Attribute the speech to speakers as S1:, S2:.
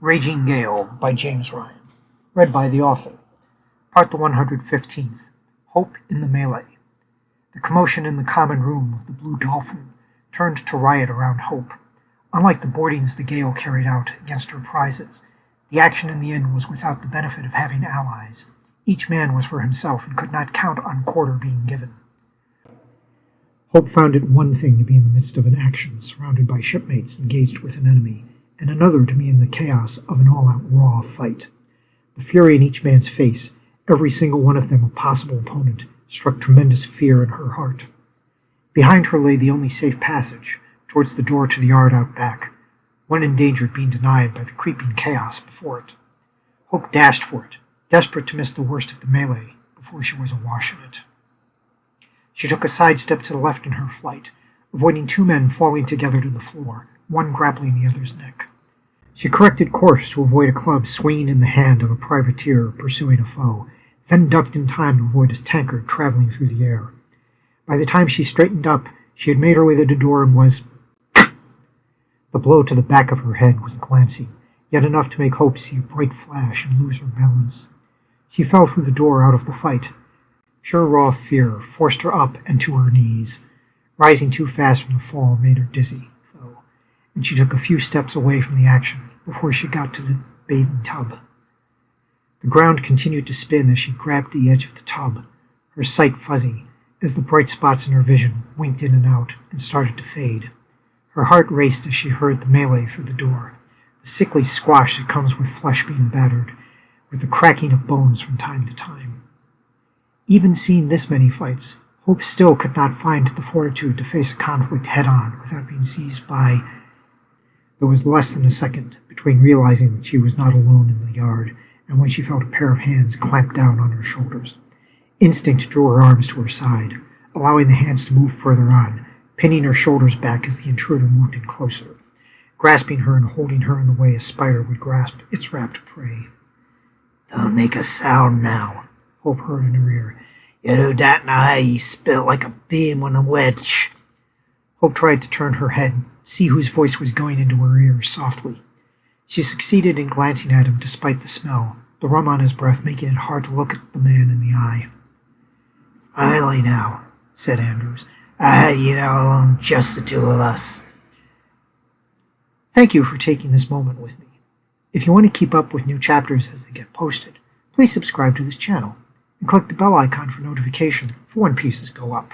S1: Raging Gale by James Ryan. Read by the author. Part the 115th. Hope in the Melee. The commotion in the common room of the Blue Dolphin turned to riot around Hope. Unlike the boardings the Gale carried out against her prizes, the action in the inn was without the benefit of having allies. Each man was for himself and could not count on quarter being given. Hope found it one thing to be in the midst of an action, surrounded by shipmates engaged with an enemy, and another to be in the chaos of an all-out raw fight. The fury in each man's face, every single one of them a possible opponent, struck tremendous fear in her heart. Behind her lay the only safe passage, towards the door to the yard out back, one in danger of being denied by the creeping chaos before it. Hope dashed for it, desperate to miss the worst of the melee before she was awash in it. She took a sidestep to the left in her flight, avoiding two men falling together to the floor, one grappling the other's neck. She corrected course to avoid a club swinging in the hand of a privateer pursuing a foe, then ducked in time to avoid a tankard traveling through the air. By the time she straightened up, she had made her way to the door and was... The blow to the back of her head was glancing, yet enough to make Hope see a bright flash and lose her balance. She fell through the door out of the fight. Pure raw fear forced her up and to her knees. Rising too fast from the fall made her dizzy, though, and she took a few steps away from the action before she got to the bathing tub. The ground continued to spin as she grabbed the edge of the tub, her sight fuzzy, as the bright spots in her vision winked in and out and started to fade. Her heart raced as she heard the melee through the door, the sickly squash that comes with flesh being battered, with the cracking of bones from time to time. Even seeing this many fights, Hope still could not find the fortitude to face a conflict head-on without being seized by... There was less than a second between realizing that she was not alone in the yard and when she felt a pair of hands clamp down on her shoulders. Instinct drew her arms to her side, allowing the hands to move further on, pinning her shoulders back as the intruder moved in closer, grasping her and holding her in the way a spider would grasp its wrapped prey.
S2: "Don't make a sound now,"
S1: Hope heard in her ear.
S2: "You do that now how you spilt like a beam on a wedge."
S1: Hope tried to turn her head, see whose voice was going into her ears softly. She succeeded in glancing at him despite the smell, the rum on his breath making it hard to look at the man in the eye.
S2: "Finally now," said Andrews. "I had you now alone, just the two of us."
S1: Thank you for taking this moment with me. If you want to keep up with new chapters as they get posted, please subscribe to this channel and click the bell icon for notification for when pieces go up.